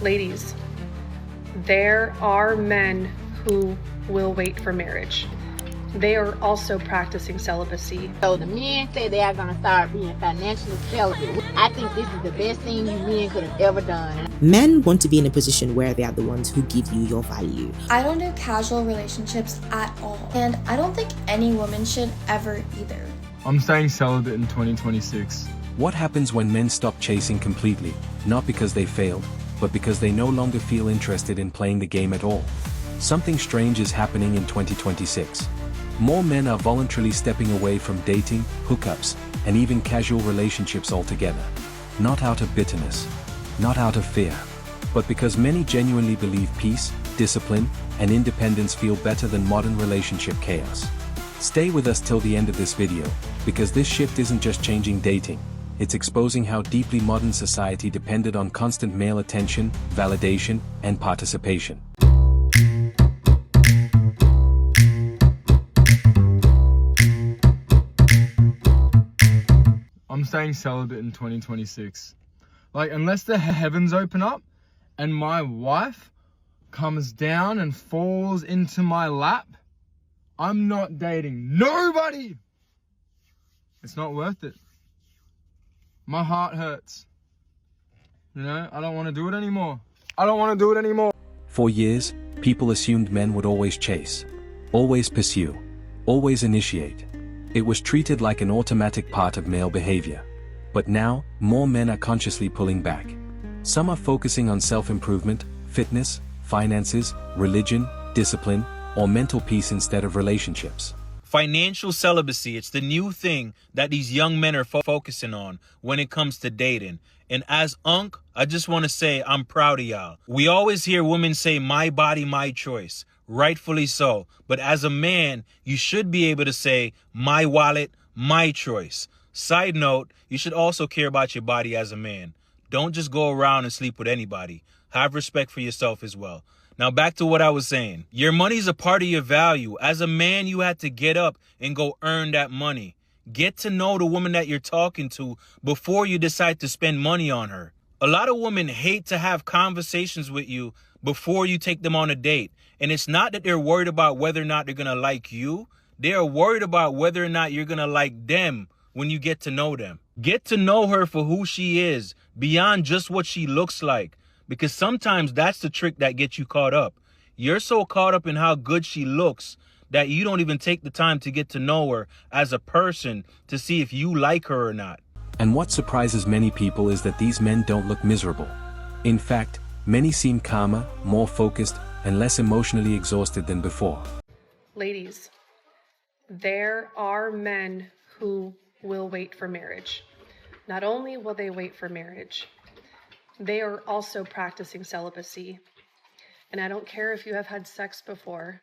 Ladies, there are men who will wait for marriage. They are also practicing celibacy. So the men say they are going to start being financially celibate. I think this is the best thing you men could have ever done. Men want to be in a position where they are the ones who give you your value. I don't do casual relationships at all, and I don't think any woman should ever either. I'm staying celibate in 2026. What happens when men stop chasing completely, not because they failed, but because they no longer feel interested in playing the game at all? Something strange is happening in 2026. More men are voluntarily stepping away from dating, hookups, and even casual relationships altogether. Not out of bitterness, not out of fear, but because many genuinely believe peace, discipline, and independence feel better than modern relationship chaos. Stay with us till the end of this video, because this shift isn't just changing dating, it's exposing how deeply modern society depended on constant male attention, validation, and participation. I'm staying celibate in 2026. Like, unless the heavens open up and my wife comes down and falls into my lap, I'm not dating nobody. It's not worth it. My heart hurts. You know, I don't want to do it anymore. For years, people assumed men would always chase, always pursue, always initiate. It was treated like an automatic part of male behavior. But now, more men are consciously pulling back. Some are focusing on self-improvement, fitness, finances, religion, discipline, or mental peace instead of relationships. Financial celibacy, it's the new thing that these young men are focusing on when it comes to dating. And as Unc, I just want to say I'm proud of y'all. We always hear women say, my body, my choice. Rightfully so. But as a man, you should be able to say, my wallet, my choice. Side note, you should also care about your body as a man. Don't just go around and sleep with anybody. Have respect for yourself as well. Now back to what I was saying. Your money's a part of your value. As a man, you had to get up and go earn that money. Get to know the woman that you're talking to before you decide to spend money on her. A lot of women hate to have conversations with you before you take them on a date. And it's not that they're worried about whether or not they're going to like you. They're worried about whether or not you're going to like them when you get to know them. Get to know her for who she is, beyond just what she looks like. Because sometimes that's the trick that gets you caught up. You're so caught up in how good she looks that you don't even take the time to get to know her as a person to see if you like her or not. And what surprises many people is that these men don't look miserable. In fact, many seem calmer, more focused, and less emotionally exhausted than before. Ladies, there are men who will wait for marriage. Not only will they wait for marriage, they are also practicing celibacy. And I don't care if you have had sex before.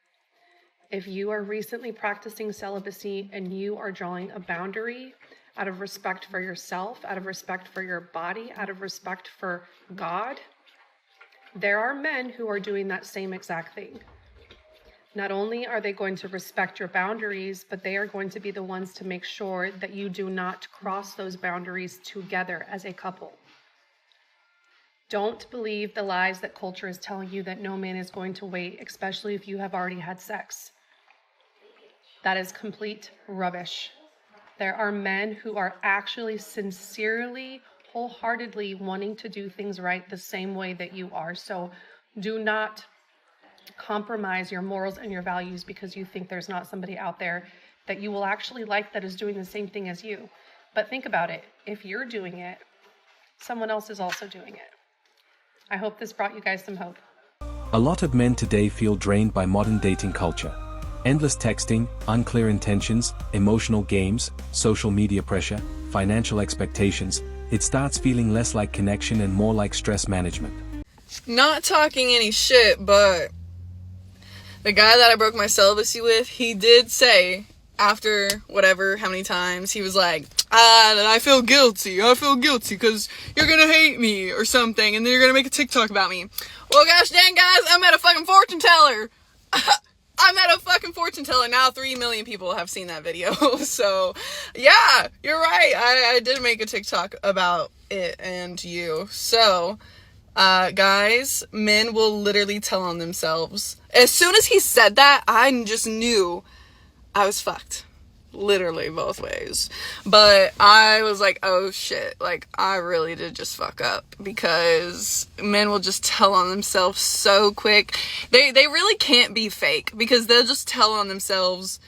If you are recently practicing celibacy and you are drawing a boundary out of respect for yourself, out of respect for your body, out of respect for God, there are men who are doing that same exact thing. Not only are they going to respect your boundaries, but they are going to be the ones to make sure that you do not cross those boundaries together as a couple. Don't believe the lies that culture is telling you that no man is going to wait, especially if you have already had sex. That is complete rubbish. There are men who are actually sincerely, wholeheartedly wanting to do things right the same way that you are. So do not compromise your morals and your values because you think there's not somebody out there that you will actually like that is doing the same thing as you. But think about it. If you're doing it, someone else is also doing it. I hope this brought you guys some hope. A lot of men today feel drained by modern dating culture. Endless texting, unclear intentions, emotional games, social media pressure, financial expectations. It starts feeling less like connection and more like stress management. Not talking any shit, but the guy that I broke my celibacy with, he did say, after whatever, how many times, he was like, I feel guilty because you're gonna hate me or something, and then you're gonna make a TikTok about me. Well, gosh dang, guys, I met a fucking fortune teller. I met a fucking fortune teller. Now 3 million people have seen that video. So, yeah, you're right. I did make a TikTok about it and you. So, Guys, men will literally tell on themselves. As soon as he said that, I just knew I was fucked. Literally both ways. But I was like, oh shit, like I really did just fuck up, because men will just tell on themselves so quick. They really can't be fake, because they'll just tell on themselves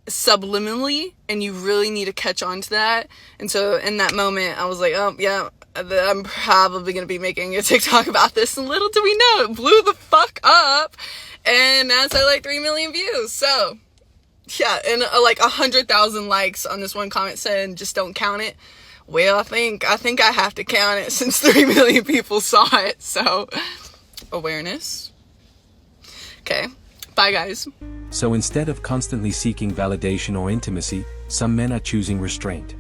subliminally, and you really need to catch on to that. And so in that moment I was like, oh yeah, I'm probably gonna be making a TikTok about this, and little do we know, it blew the fuck up, and that's at like 3 million views. So yeah, and like 100,000 likes on this one comment saying just don't count it. Well, I think I have to count it since 3 million people saw it. So awareness. Okay, bye guys. So instead of constantly seeking validation or intimacy, some men are choosing restraint.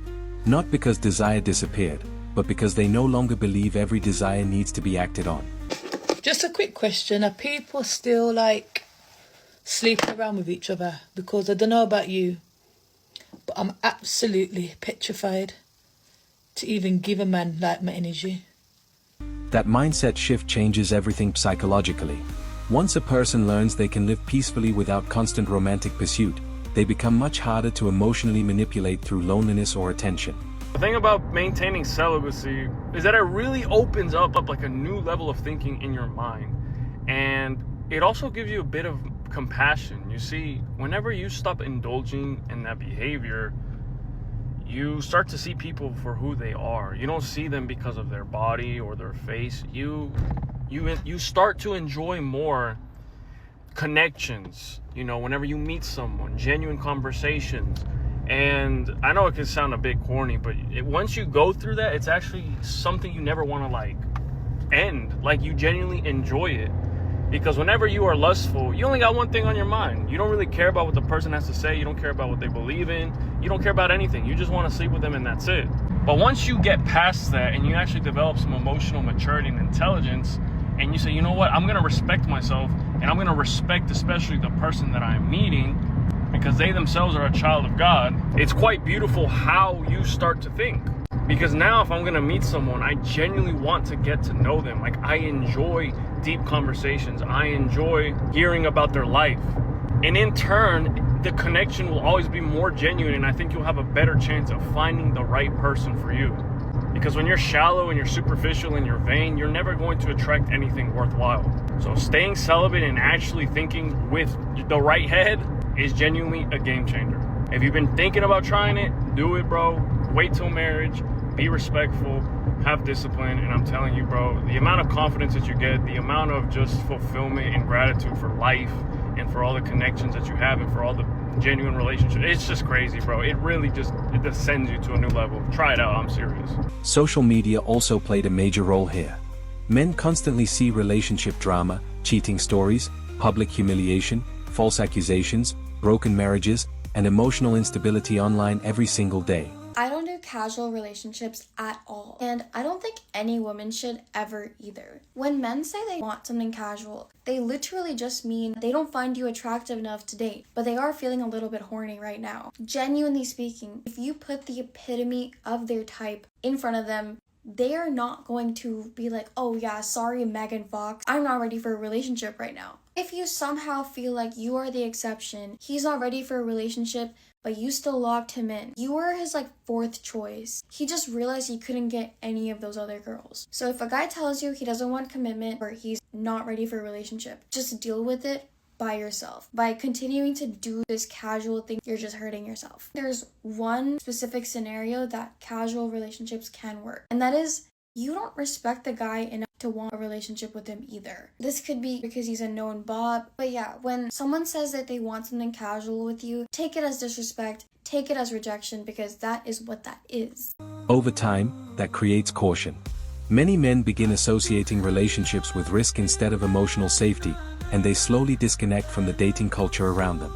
Not because desire disappeared, but because they no longer believe every desire needs to be acted on. Just a quick question, are people still like sleeping around with each other? Because I don't know about you, but I'm absolutely petrified to even give a man like my energy. That mindset shift changes everything psychologically. Once a person learns they can live peacefully without constant romantic pursuit, they become much harder to emotionally manipulate through loneliness or attention. The thing about maintaining celibacy is that it really opens up like a new level of thinking in your mind. And it also gives you a bit of compassion. You see, whenever you stop indulging in that behavior, you start to see people for who they are. You don't see them because of their body or their face. You start to enjoy more connections, you know, whenever you meet someone, genuine conversations. And I know it can sound a bit corny, but once you go through that, it's actually something you never want to like end. Like, you genuinely enjoy it. Because whenever you are lustful, you only got one thing on your mind. You don't really care about what the person has to say. You don't care about what they believe in. You don't care about anything. You just want to sleep with them, and that's it. But once you get past that and you actually develop some emotional maturity and intelligence, and you say, you know what, I'm going to respect myself, and I'm going to respect especially the person that I'm meeting, because they themselves are a child of God, it's quite beautiful how you start to think. Because now if I'm going to meet someone, I genuinely want to get to know them. Like, I enjoy deep conversations. I enjoy hearing about their life. And in turn, the connection will always be more genuine, and I think you'll have a better chance of finding the right person for you. Because when you're shallow and you're superficial and you're vain, you're never going to attract anything worthwhile. So staying celibate and actually thinking with the right head is genuinely a game changer. If you've been thinking about trying it, do it, bro. Wait till marriage, be respectful, have discipline, and I'm telling you, bro, the amount of confidence that you get, the amount of just fulfillment and gratitude for life and for all the connections that you have and for all the genuine relationships, it's just crazy, bro. It really just, it ascends you to a new level. Try it out, I'm serious. Social media also played a major role here. Men constantly see relationship drama, cheating stories, public humiliation, false accusations, broken marriages, and emotional instability online every single day. I don't do casual relationships at all, and I don't think any woman should ever either. When men say they want something casual, they literally just mean they don't find you attractive enough to date, but they are feeling a little bit horny right now. Genuinely speaking, if you put the epitome of their type in front of them, they are not going to be like, oh yeah, sorry Megan Fox, I'm not ready for a relationship right now. If you somehow feel like you are the exception, he's not ready for a relationship, but you still locked him in, you were his fourth choice. He just realized he couldn't get any of those other girls. So if a guy tells you he doesn't want commitment or he's not ready for a relationship, just deal with it by yourself. By continuing to do this casual thing, you're just hurting yourself. There's one specific scenario that casual relationships can work, and that is you don't respect the guy enough to want a relationship with him either. This could be because he's a known bob, but yeah, when someone says that they want something casual with you, take it as disrespect, take it as rejection, because that is what that is. Over time, that creates caution. Many men begin associating relationships with risk instead of emotional safety, and they slowly disconnect from the dating culture around them.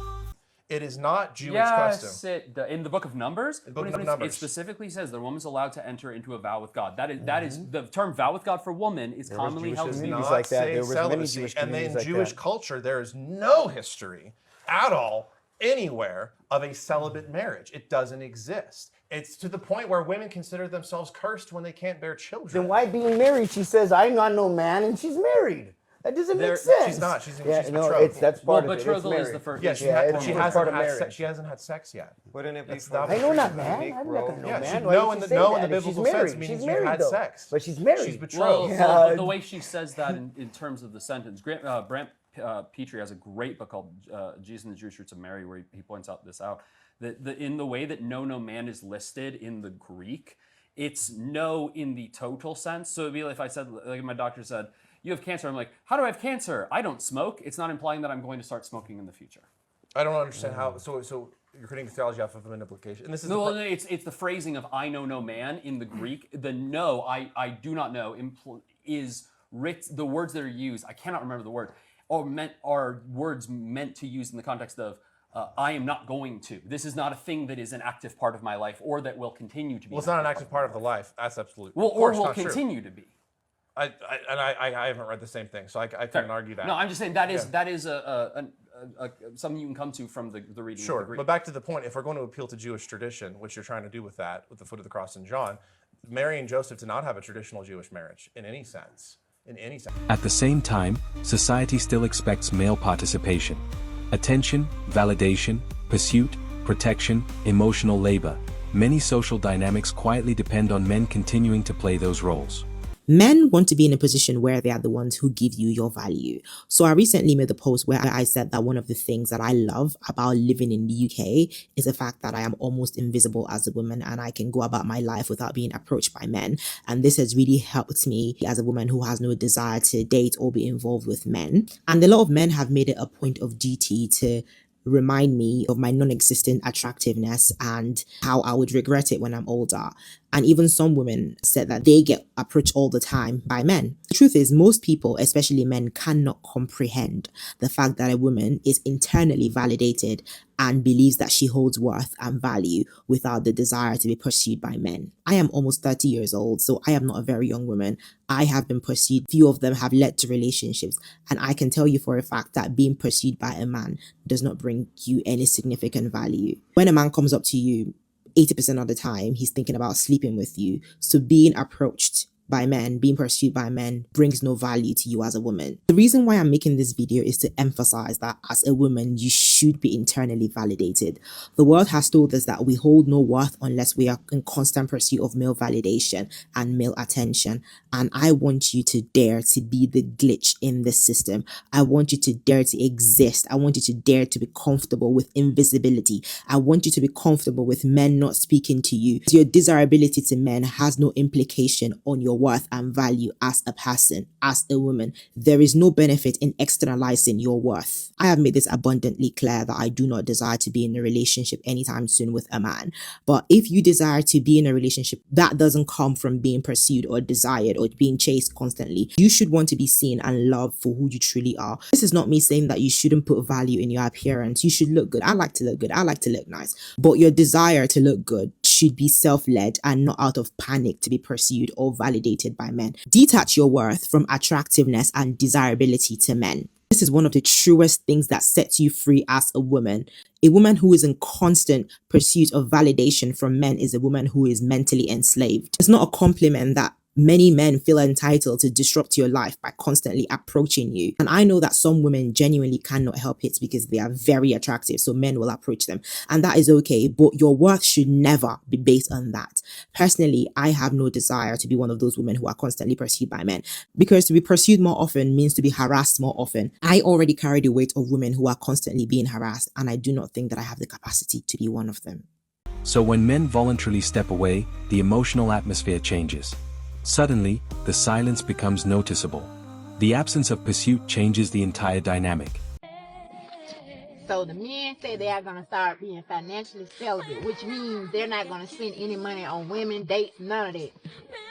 It is not Jewish custom. In the book of Numbers, Numbers, it specifically says the woman's allowed to enter into a vow with God. That is the term vow with God for woman is commonly held to be not like that. There was many Jewish communities like that. And in Jewish culture, there is no history at all anywhere of a celibate marriage. It doesn't exist. It's to the point where women consider themselves cursed when they can't bear children. Then why being married? She says, I'm not no man, and she's married. That doesn't make sense. She's not. She's no, betrothed. that's part of it. Betrothal It's is the first. Yeah, she hasn't had sex yet. Wouldn't it be I know not man. I'm not gonna know man. No, in the biblical sense means you had sex. But she's married. She's betrothed. Well, the way she says that in terms of the sentence, Brent Petrie has a great book called Jesus and the Jewish Roots of Mary, where he points out this out. In the way that no man is listed in the Greek, it's no in the total sense. So it'd be like if I said, like my doctor said, you have cancer. I'm like, how do I have cancer? I don't smoke. It's not implying that I'm going to start smoking in the future. I don't understand how. So you're creating the theology off of an implication. And this is it's the phrasing of I know no man in the Greek. The no, I do not know is the words that are used. I cannot remember the word. Are words meant to use in the context of I am not going to. This is not a thing that is an active part of my life or that will continue to be. Well, it's not an active part of the life. That's absolutely. Well, or will continue to be. I haven't read the same thing, so I couldn't argue that. No, I'm just saying that is something you can come to from the reading. Sure, of the Greek. but back to the point, if we're going to appeal to Jewish tradition, which you're trying to do with that, with the foot of the cross in John, Mary and Joseph did not have a traditional Jewish marriage in any sense. At the same time, society still expects male participation. Attention, validation, pursuit, protection, emotional labor. Many social dynamics quietly depend on men continuing to play those roles. Men want to be in a position where they are the ones who give you your value. So I recently made a post where I said that one of the things that I love about living in the UK is the fact that I am almost invisible as a woman and I can go about my life without being approached by men. And this has really helped me as a woman who has no desire to date or be involved with men. And a lot of men have made it a point of duty to remind me of my non-existent attractiveness and how I would regret it when I'm older. And even some women said that they get approached all the time by men. The truth is, most people, especially men, cannot comprehend the fact that a woman is internally validated and believes that she holds worth and value without the desire to be pursued by men. I am almost 30 years old, so I am not a very young woman. I have been pursued. Few of them have led to relationships. And I can tell you for a fact that being pursued by a man does not bring you any significant value. When a man comes up to you, 80% of the time, he's thinking about sleeping with you. So being approached by men, being pursued by men brings no value to you as a woman. The reason why I'm making this video is to emphasize that as a woman, you should be internally validated. The world has told us that we hold no worth unless we are in constant pursuit of male validation and male attention. And I want you to dare to be the glitch in this system. I want you to dare to exist. I want you to dare to be comfortable with invisibility. I want you to be comfortable with men not speaking to you. Your desirability to men has no implication on your worth and value as a person, as a woman. There is no benefit in externalizing your worth. I have made this abundantly clear that I do not desire to be in a relationship anytime soon with a man. But if you desire to be in a relationship that doesn't come from being pursued or desired or being chased constantly, you should want to be seen and loved for who you truly are. This is not me saying that you shouldn't put value in your appearance. You should look good. I like to look good. I like to look nice. But your desire to look good should be self-led and not out of panic to be pursued or validated by men. Detach your worth from attractiveness and desirability to men. This is one of the truest things that sets you free as a woman. A woman who is in constant pursuit of validation from men is a woman who is mentally enslaved. It's not a compliment that many men feel entitled to disrupt your life by constantly approaching you. And I know that some women genuinely cannot help it because they are very attractive, so men will approach them. And that is okay, but your worth should never be based on that. Personally, I have no desire to be one of those women who are constantly pursued by men, because to be pursued more often means to be harassed more often. I already carry the weight of women who are constantly being harassed, and I do not think that I have the capacity to be one of them. So when men voluntarily step away, the emotional atmosphere changes. Suddenly, the silence becomes noticeable. The absence of pursuit changes the entire dynamic. So the men say they are going to start being financially celibate, which means they're not going to spend any money on women, dates, none of that.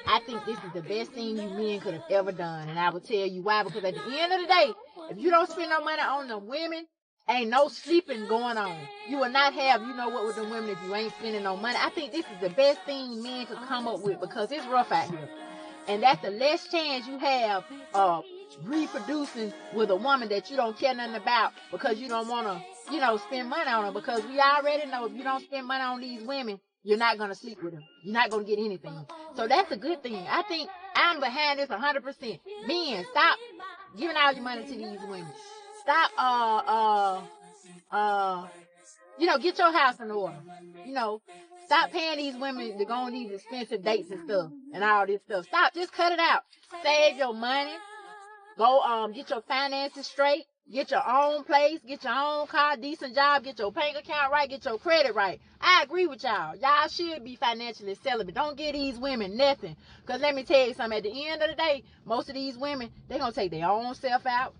I think this is the best thing you men could have ever done. And I will tell you why, because at the end of the day, if you don't spend no money on the women, ain't no sleeping going on. You will not have, you know what, with the women if you ain't spending no money. I think this is the best thing men could come up with, because it's rough out here. And that's the less chance you have of reproducing with a woman that you don't care nothing about, because you don't want to spend money on them, because we already know if you don't spend money on these women, you're not going to sleep with them. You're not going to get anything. So that's a good thing. I think I'm behind this 100%. Men, stop giving all your money to these women. Stop, get your house in order. Stop paying these women to go on these expensive dates and stuff and all this stuff. Stop. Just cut it out. Save your money. Go get your finances straight. Get your own place. Get your own car, decent job. Get your bank account right. Get your credit right. I agree with y'all. Y'all should be financially celibate. Don't give these women nothing. Because let me tell you something. At the end of the day, most of these women, they're going to take their own self out.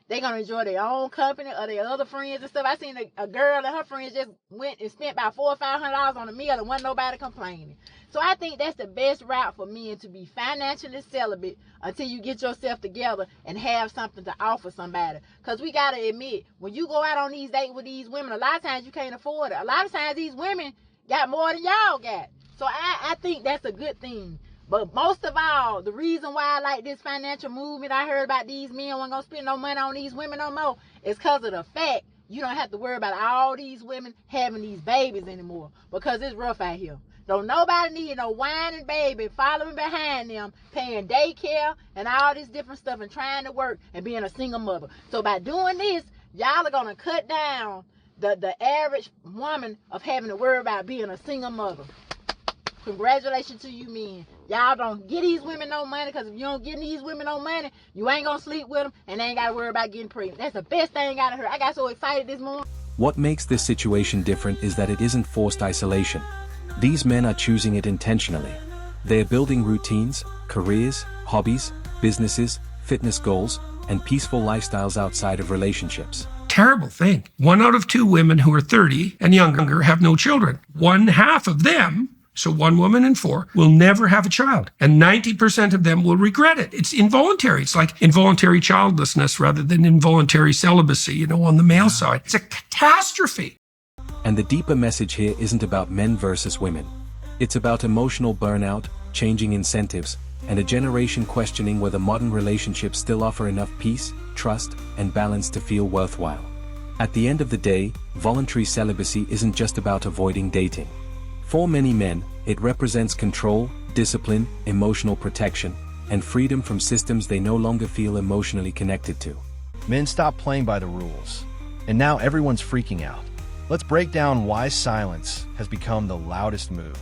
They're going to enjoy their own company or their other friends and stuff. I seen a girl and her friends just went and spent about $400 or $500 on a meal and wasn't nobody complaining. So I think that's the best route for men, to be financially celibate until you get yourself together and have something to offer somebody. Because we got to admit, when you go out on these dates with these women, a lot of times you can't afford it. A lot of times these women got more than y'all got. So I think that's a good thing. But most of all, the reason why I like this financial movement, I heard about these men weren't going to spend no money on these women no more, is because of the fact you don't have to worry about all these women having these babies anymore, because it's rough out here. Don't nobody need no whining baby following behind them, paying daycare and all this different stuff and trying to work and being a single mother. So by doing this, y'all are going to cut down the average woman of having to worry about being a single mother. Congratulations to you men. Y'all don't get these women no money, because if you don't get these women no money, you ain't going to sleep with them and they ain't got to worry about getting pregnant. That's the best thing out of her. I got so excited this morning. What makes this situation different is that it isn't forced isolation. These men are choosing it intentionally. They are building routines, careers, hobbies, businesses, fitness goals, and peaceful lifestyles outside of relationships. Terrible thing. 1 out of 2 women who are 30 and younger have no children. 1/2 of them, so 1 woman in 4, will never have a child. And 90% of them will regret it. It's involuntary. It's like involuntary childlessness rather than involuntary celibacy, on the male side. It's a catastrophe. And the deeper message here isn't about men versus women. It's about emotional burnout, changing incentives, and a generation questioning whether modern relationships still offer enough peace, trust, and balance to feel worthwhile. At the end of the day, voluntary celibacy isn't just about avoiding dating. For many men, it represents control, discipline, emotional protection, and freedom from systems they no longer feel emotionally connected to. Men stopped playing by the rules, and now everyone's freaking out. Let's break down why silence has become the loudest move.